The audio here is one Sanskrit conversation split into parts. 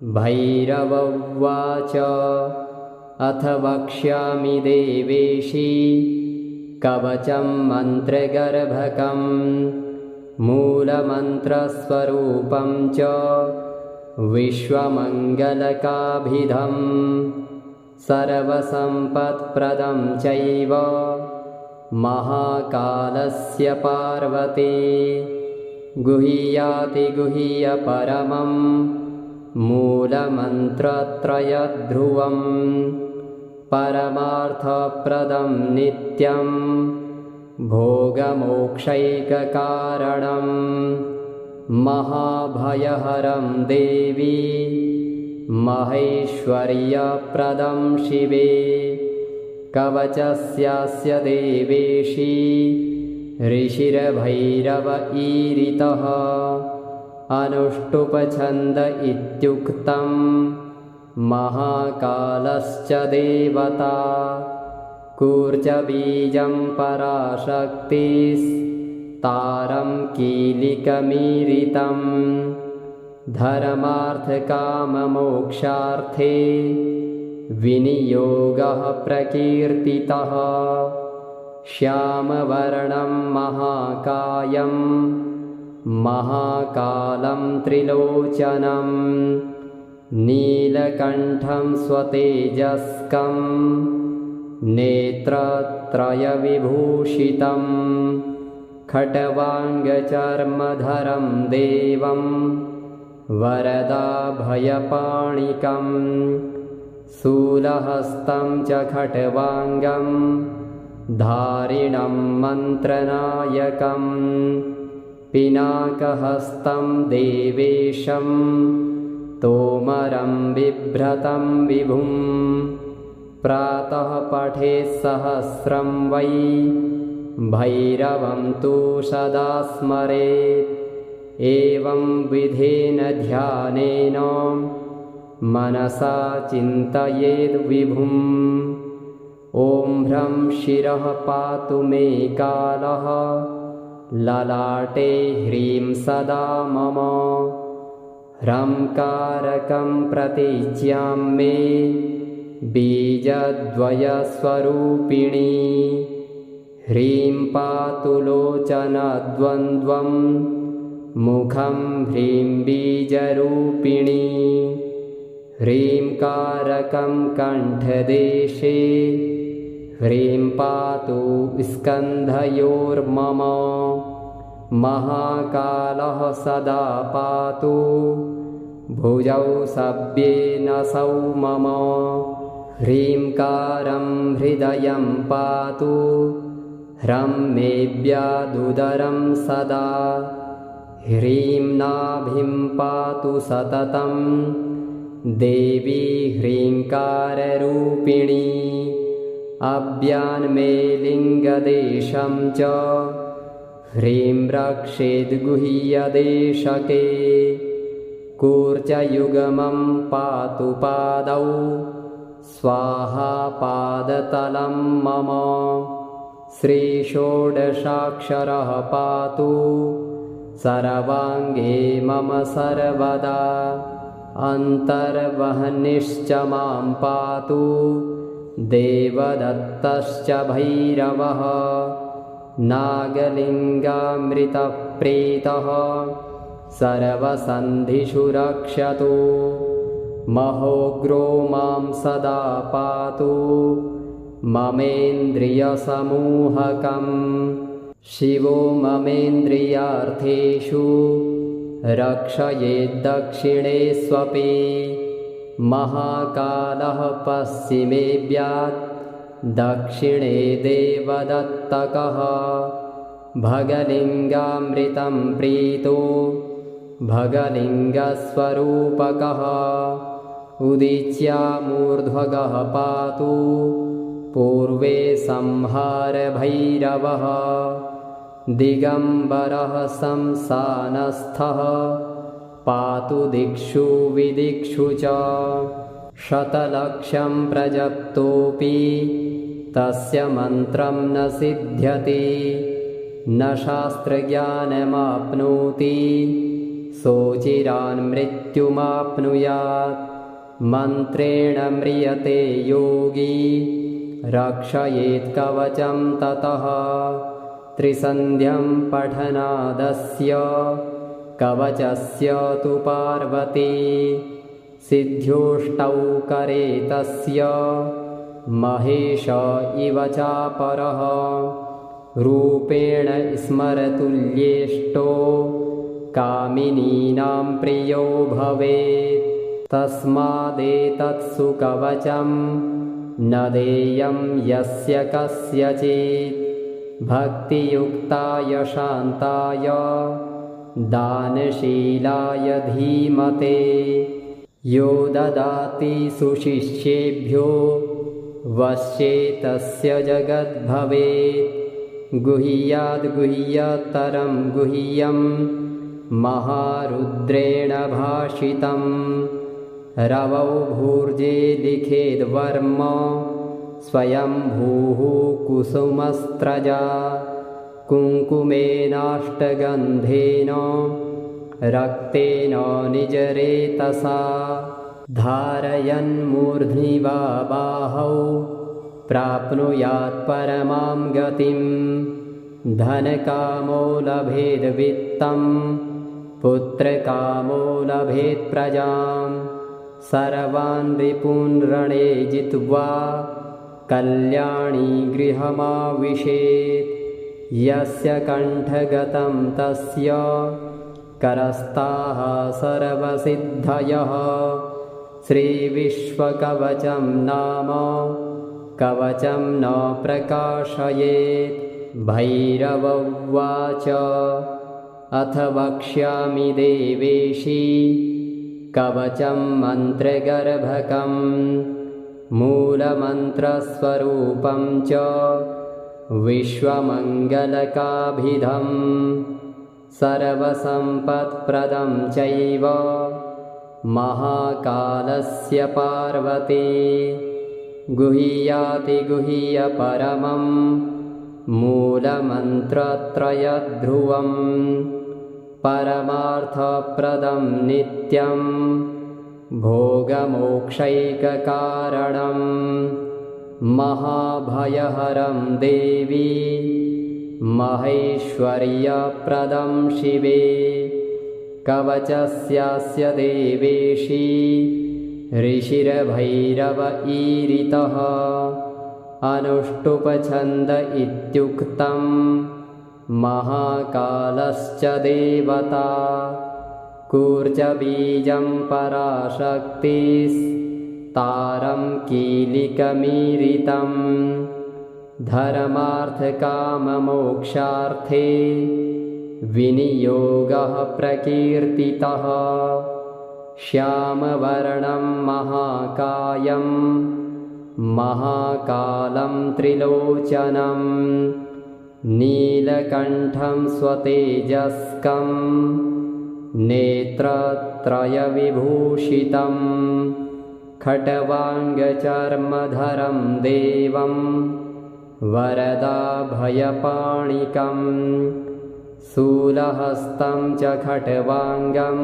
भैरव उवाच अथ वक्ष्यामि देवेशी कवचं मन्त्रगर्भकं मूलमन्त्रस्वरूपं च विश्वमङ्गलकाभिधं सर्वसम्पत्प्रदं चैव महाकालस्य पार्वती गुह्याति गुह्यपरमं मूलमन्त्रत्रयध्रुवं परमार्थप्रदं नित्यं भोगमोक्षैककारणं महाभयहरं देवी महेश्वर्यप्रदं शिवे कवचस्यास्य देवेशी ऋषिर्भैरव ईरितः अनुष्टुप्छन्द इत्युक्तं महाकालश्च देवता कूर्चबीजं पराशक्तिस्तारं कीलिकमीरितं धर्मार्थकाममोक्षार्थे विनियोगः प्रकीर्तितः श्यामवर्णं महाकायं महाकालं त्रिलोचनं नीलकण्ठं स्वतेजस्कं नेत्रत्रयविभूषितं खट्वाङ्गचर्मधरं देवं वरदाभयपाणिकं शूलहस्तं च खट्वाङ्गं धारिणं मन्त्रनायकं पिनाकहस्तं देवेशं तोमरं बिभ्रतं विभुं प्रातः पठेत् सहस्रं वै भैरवं तु सदा स्मरेत् एवं विधेन ध्यानेन मनसा चिन्तयेद् विभुम् ॐ ह्रं शिरः पातु मे कालः ललाटे ह्रीं सदा मम ह्रंकारकं प्रतीच्यां मे बीजद्वयस्वरूपिणी ह्रीं पातु लोचनद्वन्द्वं मुखं ह्रीं बीजरूपिणी ह्रींकारकं कण्ठदेशे ह्रीं पातु स्कन्धयोर्मम महाकालः सदा पातु भुजौ सव्येनसौ मम ह्रींकारं हृदयं पातु ह्रं मेऽव्यादुदरं सदा ह्रीं नाभिं पातु सततं देवी ह्रींकाररूपिणी अव्यान्मे लिङ्गदेशं च ह्रीं रक्षेद्गुह्यदेशके कूर्चयुग्मं पातु पादौ स्वाहा पादतलं मम श्रीषोडशाक्षरः पातु सर्वाङ्गे मम सर्वदा अन्तर्वह्निश्च मां पातु देवदत्तश्च भैरवः नागलिङ्गामृतप्रीतः सर्वसन्धिषु रक्षतु महोग्रो मां सदा पातु ममेन्द्रियसमूहकं शिवो ममेन्द्रियार्थेषु रक्षयेद्दक्षिणे स्वपि महाकालः पश्चिमेऽव्यात् दक्षिणे देवदत्तकः भगलिङ्गामृतं प्रीतो भगलिङ्गस्वरूपकः उदीच्यामूर्ध्वगः पातु पूर्वे संहारभैरवः दिगम्बरः संसानस्थः पातु दिक्षु विदिक्षु च शतलक्षं प्रजप्तोऽपि तस्य मन्त्रं न सिद्ध्यति न शास्त्रज्ञानमाप्नोति सोचिरान् मृत्युमाप्नुयात् मन्त्रेण म्रियते योगी रक्षयेत् कवचं ततः त्रिसन्ध्यं पठनादस्य कवचस्य तु पार्वती सिद्ध्योष्टौ करे तस्य महेश इव चापरः रूपेण स्मरतुल्येष्टो कामिनीनां प्रियो भवेत् तस्मादेतत्सु कवचं न देयं यस्य कस्यचित् भक्तियुक्ताय शान्ताय दानशीलाय धीमते यो ददाति सुशिष्येभ्यो वश्येतस्य जगद्भवेत् गुह्याद्गुह्यतरं गुह्यं महारुद्रेण भाषितं रवौ भूर्जे लिखेद्वर्म स्वयंभूः कुसुमस्त्रजा कुङ्कुमेनाष्टगन्धेन रक्तेन निजरेतसा धारयन्मूर्ध्नि वा बाहौ प्राप्नुयात् परमां गतिं धनकामो लभेद्वित्तं पुत्रकामो लभेत् प्रजां सर्वान् रिपून् रणे जित्वा कल्याणी गृहमाविशेत् यस्य कण्ठगतं तस्य करस्ताः सर्वसिद्धयः श्रीविश्वकवचं नाम कवचं न प्रकाशयेत् भैरव उवाच अथ वक्ष्यामि देवेशी कवचं मन्त्रगर्भकं मूलमन्त्रस्वरूपं च विश्वमङ्गलकाभिधम् सर्वसम्पत्प्रदं चैव महाकालस्य पार्वती गुह्यातिगुह्यपरमं मूलमन्त्रत्रयध्रुवं परमार्थप्रदं नित्यं भोगमोक्षैककारणं महाभयहरं देवी महेश्वर्यप्रदं शिवे कवचस्यास्य देवेशी ऋषिर्भैरव ईरितः अनुष्टुप्छन्द इत्युक्तं महाकालश्च देवता कूर्चबीजं पराशक्तिस्तारं कीलिकमीरितं धर्मार्थकाममोक्षार्थे विनियोगः प्रकीर्तितः श्यामवर्णं महाकायं महाकालं त्रिलोचनं नीलकण्ठं स्वतेजस्कं नेत्रत्रयविभूषितं खट्वाङ्गचर्मधरं देवं वरदाभयपाणिकं शूलहस्तं च खट्वाङ्गं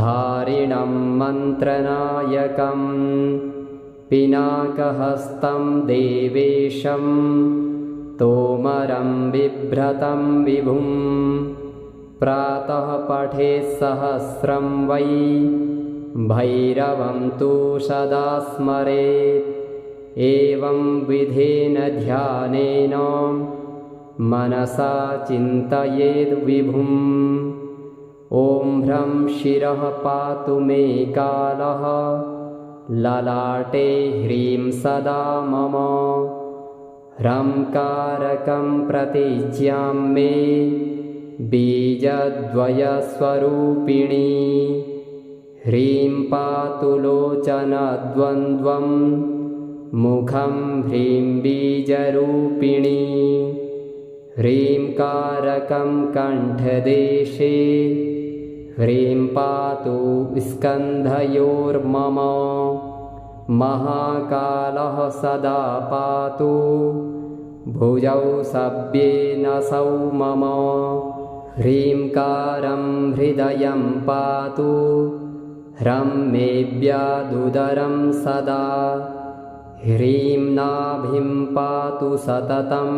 धारिणं मन्त्रनायकं पिनाकहस्तं देवेशं तोमरं बिभ्रतं विभुं प्रातः पठेत् सहस्रं वै भैरवं तु सदा स्मरेत् एवं विधेन ध्यानेन मनसा चिन्तयेद्विभुम् ॐ ह्रं शिरः पातु मे कालः ललाटे ह्रीं सदा मम ह्रंकारकं प्रतिज्ञां मे बीजद्वयस्वरूपिणी ह्रीं पातु लोचनद्वन्द्वं मुखं ह्रीं बीजरूपिणी ह्रींकारकं कण्ठदेशे ह्रीं पातु स्कन्धयोर्मम महाकालः सदा पातु भुजौ सव्येनसौ मम ह्रीङ्कारं हृदयं पातु ह्रं मेऽव्यादुदरं सदा ह्रीं नाभिं पातु सततं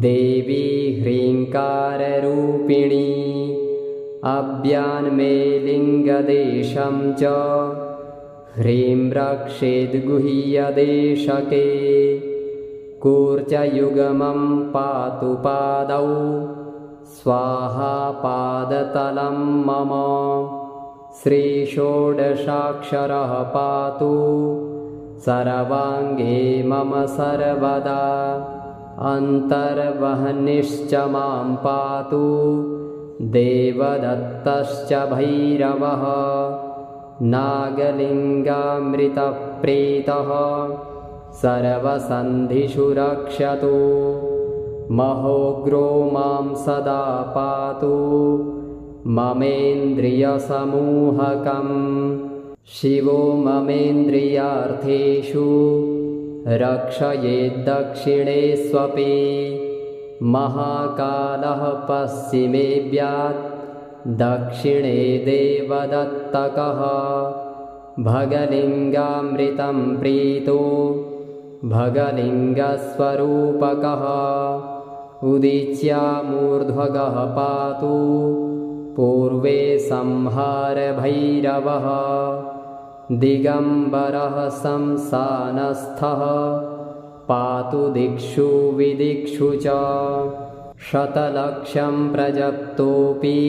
देवी ह्रीङ्काररूपिणी अव्यान्मे लिङ्गदेशं च ह्रीं रक्षेद्गुह्यदेशके कूर्चयुगमं पातु पादौ स्वाहा पादतलं मम श्रीषोडशाक्षरः पातु सर्वाङ्गे मम सर्वदा अन्तर्वह्निश्च मां पातु देवदत्तश्च भैरवः नागलिङ्गामृतप्रीतः सर्वसन्धिषु रक्षतु महोग्रो मां सदा पातु ममेन्द्रियसमूहकम् शिवो ममेन्द्रियार्थेषु रक्षयेद्दक्षिणे स्वपि महाकालः पश्चिमेऽव्यात् दक्षिणे देवदत्तकः भगलिङ्गामृतं प्रीतो भगलिङ्गस्वरूपकः उदीच्यामूर्ध्वगः पातु पूर्वे संहारभैरवः दिगम्बरः संसानस्थः पातु दिक्षु विदिक्षु च शतलक्षं प्रजप्तोऽपि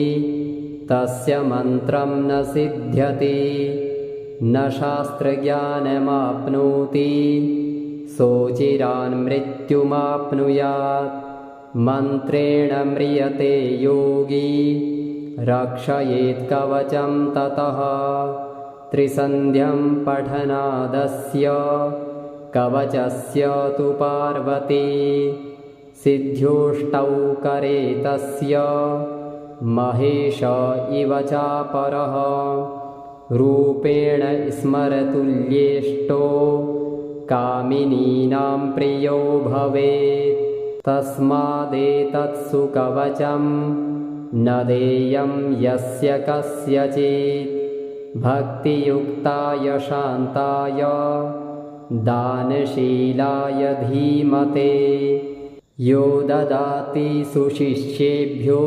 तस्य मन्त्रं न सिद्ध्यति न शास्त्रज्ञानमाप्नोति सोचिरान् मृत्युमाप्नुयात् मन्त्रेण म्रियते योगी रक्षयेत् कवचं ततः त्रिसन्ध्यं पठनादस्य कवचस्य तु पार्वती सिद्ध्योष्टौ करे तस्य महेश इव चापरः रूपेण स्मरतुल्येष्टो कामिनीनां प्रियो भवेत् तस्मादेतत्सु कवचं न देयं यस्य कस्यचित् भक्तियुक्ताय शान्ताय दानशीलाय धीमते यो ददाति सुशिष्येभ्यो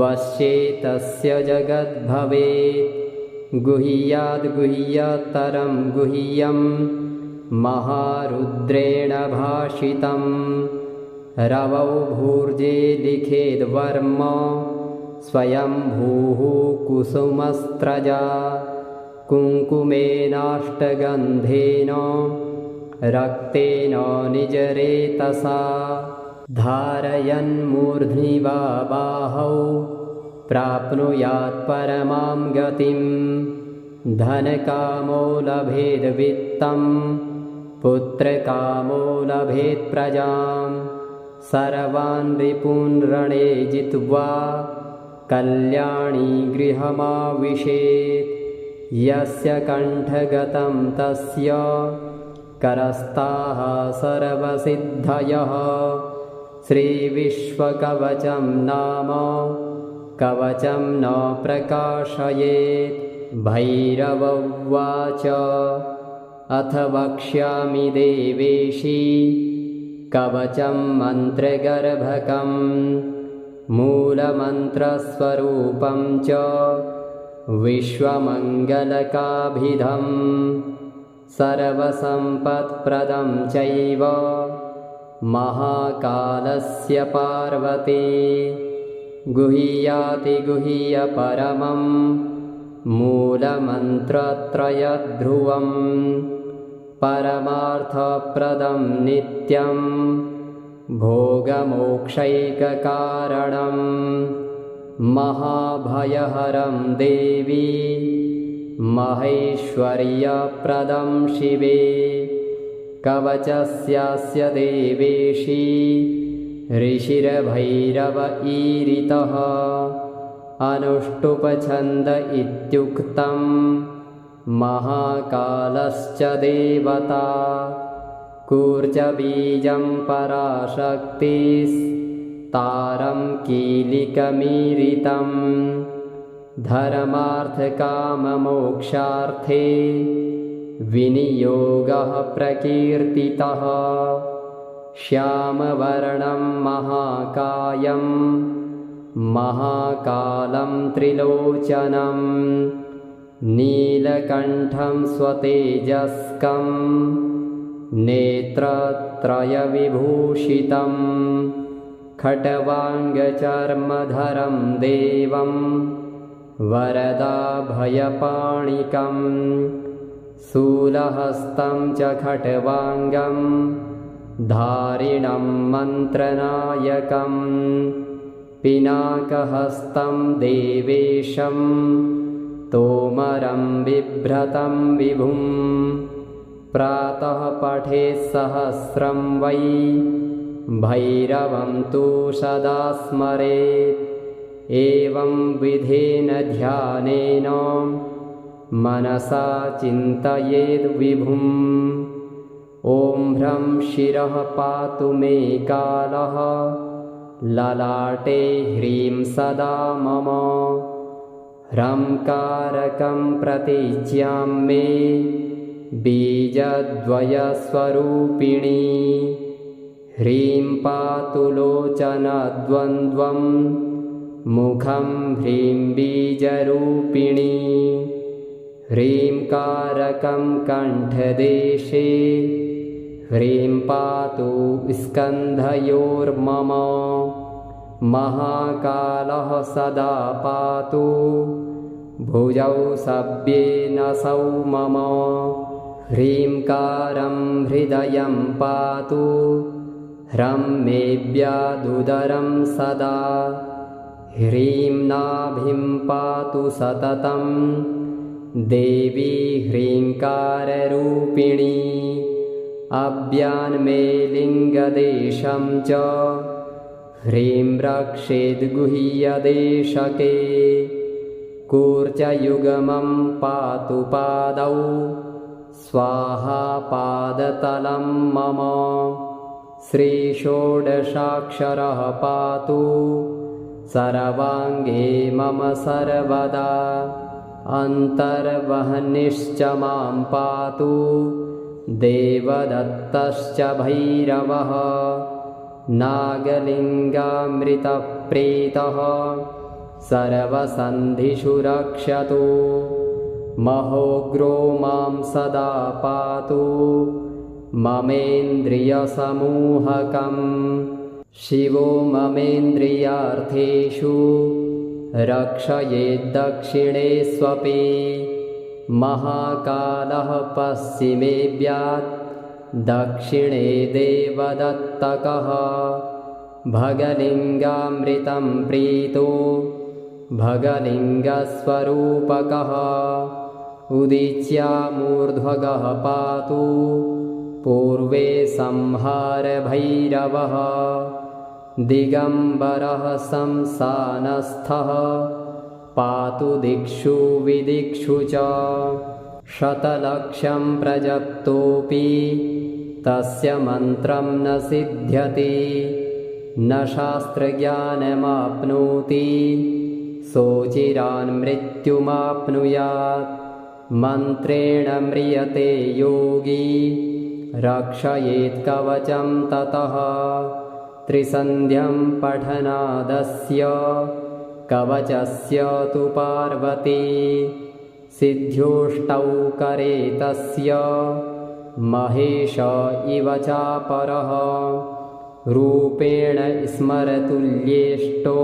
वश्ये तस्य जगद्भवेत् गुह्याद्गुह्यतरं गुह्यं महारुद्रेण भाषितं रवौ भूर्जे लिखेद्वर्म स्वयंभूः कुसुमस्त्रजा कुङ्कुमेनाष्टगन्धेन रक्तेन निजरेतसा धारयन्मूर्ध्नि वा बाहौ प्राप्नुयात् परमां गतिं धनकामो लभेद्वित्तं पुत्रकामो लभेत् प्रजां सर्वान् रिपून् रणे जित्वा कल्याणी गृहमाविशेत् यस्य कण्ठगतं तस्य करस्ताः सर्वसिद्धयः श्रीविश्वकवचं नाम कवचं न प्रकाशयेत् भैरव उवाच अथ वक्ष्यामि देवेशी कवचं मन्त्रगर्भकं मूलमन्त्रस्वरूपं च विश्वमङ्गलकाभिधं सर्वसम्पत्प्रदं चैव महाकालस्य पार्वती गुह्यातिगुह्यपरमं मूलमन्त्रत्रयध्रुवं परमार्थप्रदं नित्यं भोगमोक्षैककारणं महाभयहरं देवी महेश्वर्यप्रदं शिवे कवचस्यास्य देवेशी ऋषिर्भैरव ईरितः अनुष्टुप्छन्द इत्युक्तं महाकालश्च देवता कूर्चबीजं पराशक्तिस् तारं कीलिकमीरितं धर्मार्थकाममोक्षार्थे विनियोगः प्रकीर्तितः श्यामवर्णं महाकायं महाकालं त्रिलोचनं नीलकण्ठं स्वतेजस्कं नेत्रत्रयविभूषितं खट्वाङ्गचर्मधरं देवं वरदाभयपाणिकं शूलहस्तं च खट्वाङ्गं धारिणं मन्त्रनायकं पिनाकहस्तं देवेशं तोमरं बिभ्रतं विभुं प्रातः पठेत् सहस्रं वै भैरवं तु सदा स्मरेत् एवं विधेन ध्यानेन मनसा चिन्तयेद् विभुम् ॐ ह्रं शिरः पातु मे कालः ललाटे ह्रीं सदा मम ह्रंकारकं प्रतिज्ञां मे बीजद्वयस्वरूपिणी ह्रीं पातु लोचनद्वन्द्वं मुखं ह्रीं बीजरूपिणी ह्रींकारकं कण्ठदेशे ह्रीं पातु स्कन्धयोर्मम महाकालः सदा पातु भुजौ सव्येनसौ मम ह्रींकारं हृदयं पातु ह्रं मेऽव्यादुदरं सदा ह्रीं नाभिं पातु सततं देवी ह्रींकाररूपिणी अव्यान्मे लिङ्गदेशं च ह्रीं रक्षेद्गुह्यदेशके कूर्चयुग्मं पातु पादौ स्वाहा पादतलं मम श्रीषोडशाक्षरः पातु सर्वाङ्गे मम सर्वदा अन्तर्वह्निश्च मां पातु देवदत्तश्च भैरवः नागलिङ्गामृतप्रीतः सर्वसन्धिषु रक्षतु महोग्रो मां सदा पातु ममेन्द्रियसमूहकम् शिवो ममेन्द्रियार्थेषु रक्षयेद्दक्षिणे स्वपि महाकालः पश्चिमेऽव्यात् दक्षिणे देवदत्तकः भगलिङ्गामृतं प्रीतो भगलिङ्गस्वरूपकः उदीच्यामूर्ध्वगः पातु पूर्वे संहारभैरवः दिगम्बरः संसानस्थः पातु दिक्षु विदिक्षु च शतलक्षं प्रजप्तोऽपि तस्य मन्त्रं न सिद्ध्यति न शास्त्रज्ञानमाप्नोति सोचिरान् मृत्युमाप्नुयात् मन्त्रेण म्रियते योगी रक्षयेत् कवचं ततः त्रिसन्ध्यं पठनादस्य कवचस्य तु पार्वती सिद्ध्योष्टौ करे तस्य महेश इव चापरः रूपेण स्मरतुल्येष्टो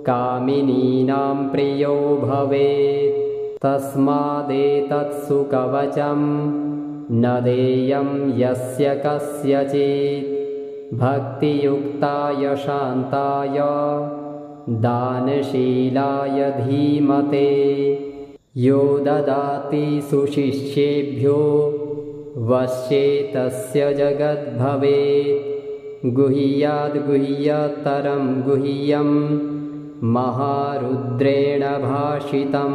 कामिनीनां प्रियो भवेत् तस्मादेतत्सु कवचं न देयं यस्य कस्यचित् भक्तियुक्ताय शान्ताय दानशीलाय धीमते यो ददाति सुशिष्येभ्यो वश्ये तस्य जगद्भवेत् गुह्याद्गुह्यतरं गुह्यं महारुद्रेण भाषितं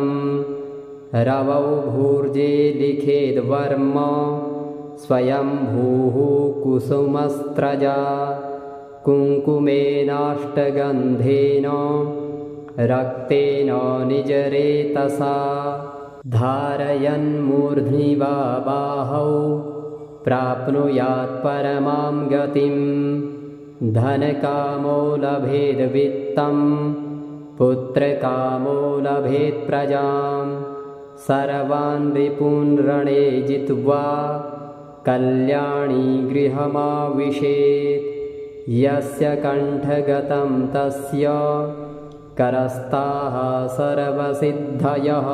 रवौ भूर्जे लिखेद्वर्म स्वयंभूः कुसुमस्त्रजा कुङ्कुमेनाष्टगन्धेन रक्तेन निजरेतसा धारयन्मूर्ध्नि वा बाहौ प्राप्नुयात् परमां गतिं धनकामो लभेद्वित्तं पुत्रकामो लभेत् प्रजां सर्वान् रिपून् रणे जित्वा कल्याणी गृहमाविशेत् यस्य कण्ठगतं तस्य करस्ताः सर्वसिद्धयः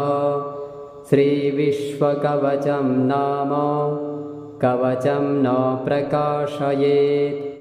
श्रीविश्वकवचं नाम कवचं न प्रकाशयेत्।